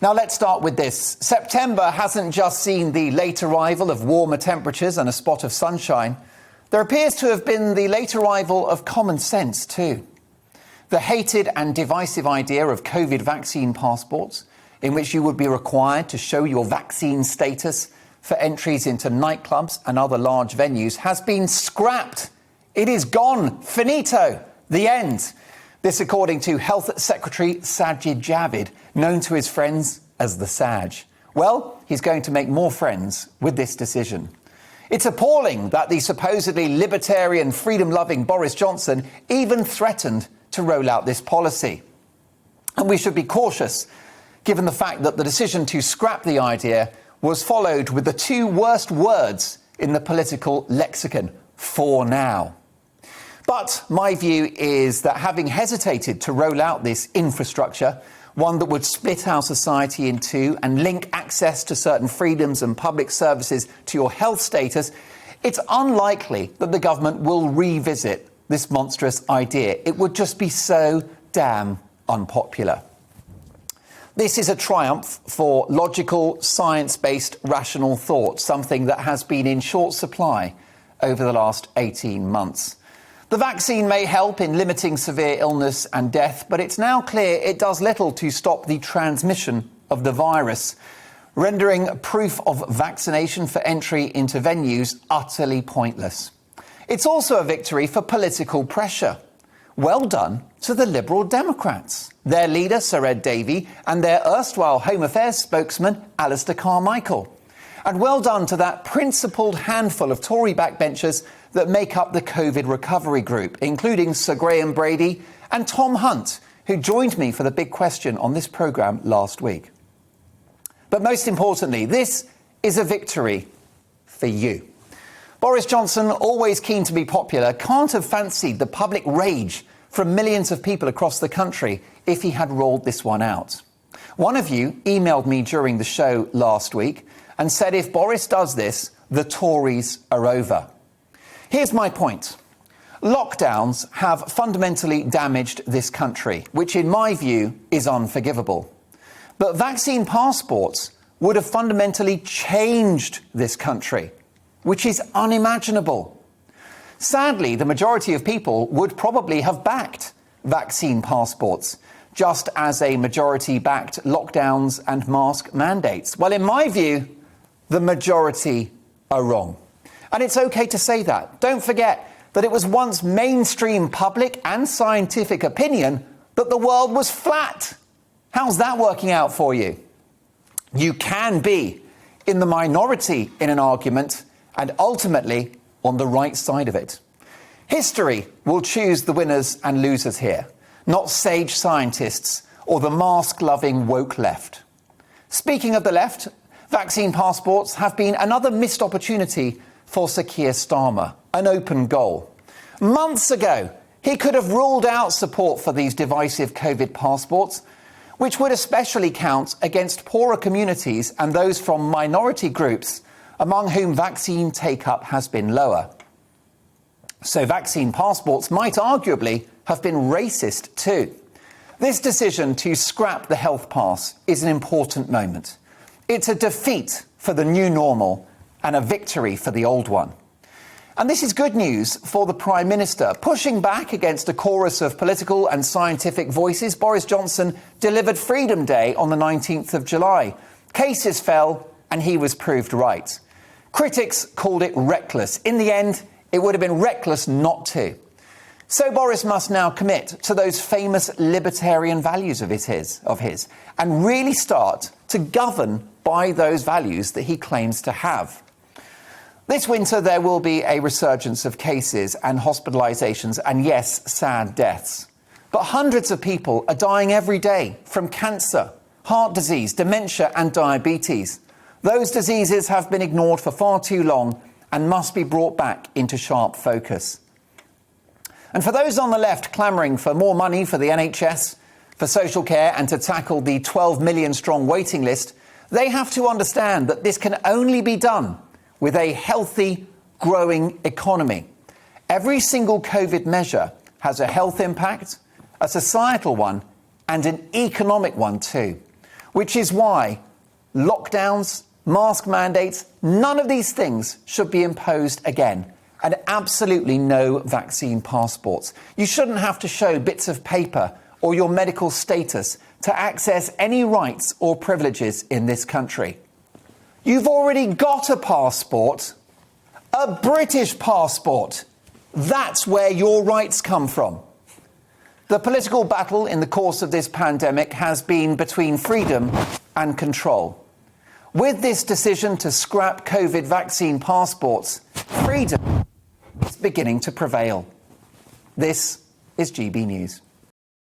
Now let's start with this. September hasn't just seen the late arrival of warmer temperatures and a spot of sunshine. There appears to have been the late arrival of common sense too. The hated and divisive idea of COVID vaccine passports, in which you would be required to show your vaccine status for entries into nightclubs and other large venues, has been scrapped. It is gone. Finito. The end. This according to Health Secretary Sajid Javid, known to his friends as the Saj. Well, he's going to make more friends with this decision. It's appalling that the supposedly libertarian, freedom-loving Boris Johnson even threatened to roll out this policy. And we should be cautious, given the fact that the decision to scrap the idea was followed with the two worst words in the political lexicon: for now. But my view is that having hesitated to roll out this infrastructure, one that would split our society in two and link access to certain freedoms and public services to your health status, it's unlikely that the government will revisit this monstrous idea. It would just be so damn unpopular. This is a triumph for logical, science-based, rational thought, something that has been in short supply over the last 18 months. The vaccine may help in limiting severe illness and death, but it's now clear it does little to stop the transmission of the virus, rendering proof of vaccination for entry into venues utterly pointless. It's also a victory for political pressure. Well done to the Liberal Democrats, their leader Sir Ed Davey and their erstwhile Home Affairs spokesman Alistair Carmichael. And well done to that principled handful of Tory backbenchers that make up the COVID recovery group, including Sir Graham Brady and Tom Hunt, who joined me for the big question on this programme last week. But most importantly, this is a victory for you. Boris Johnson, always keen to be popular, can't have fancied the public rage from millions of people across the country if he had rolled this one out. One of you emailed me during the show last week and said if Boris does this, the Tories are over. Here's my point. Lockdowns have fundamentally damaged this country, which in my view is unforgivable. But vaccine passports would have fundamentally changed this country, which is unimaginable. Sadly, the majority of people would probably have backed vaccine passports, just as a majority backed lockdowns and mask mandates. Well, in my view, the majority are wrong. And it's okay to say that. Don't forget that it was once mainstream public and scientific opinion that the world was flat. How's that working out for you? You can be in the minority in an argument and ultimately on the right side of it. History will choose the winners and losers here, not sage scientists or the mask-loving woke left. Speaking of the left, vaccine passports have been another missed opportunity for Sir Keir Starmer, an open goal. Months ago, he could have ruled out support for these divisive COVID passports, which would especially count against poorer communities and those from minority groups, among whom vaccine take-up has been lower. So vaccine passports might arguably have been racist too. This decision to scrap the health pass is an important moment. It's a defeat for the new normal and a victory for the old one. And this is good news for the Prime Minister. Pushing back against a chorus of political and scientific voices, Boris Johnson delivered Freedom Day on the 19th of July. Cases fell and he was proved right. Critics called it reckless. In the end, it would have been reckless not to. So Boris must now commit to those famous libertarian values of his and really start to govern by those values that he claims to have. This winter, there will be a resurgence of cases and hospitalisations and, yes, sad deaths. But hundreds of people are dying every day from cancer, heart disease, dementia and diabetes. Those diseases have been ignored for far too long and must be brought back into sharp focus. And for those on the left clamouring for more money for the NHS, for social care and to tackle the 12 million strong waiting list, they have to understand that this can only be done with a healthy, growing economy. Every single COVID measure has a health impact, a societal one, and an economic one too. which is why lockdowns, mask mandates, none of these things should be imposed again. And absolutely no vaccine passports. You shouldn't have to show bits of paper or your medical status to access any rights or privileges in this country. You've already got a passport, a British passport. That's where your rights come from. The political battle in the course of this pandemic has been between freedom and control. With this decision to scrap COVID vaccine passports, freedom is beginning to prevail. This is GB News.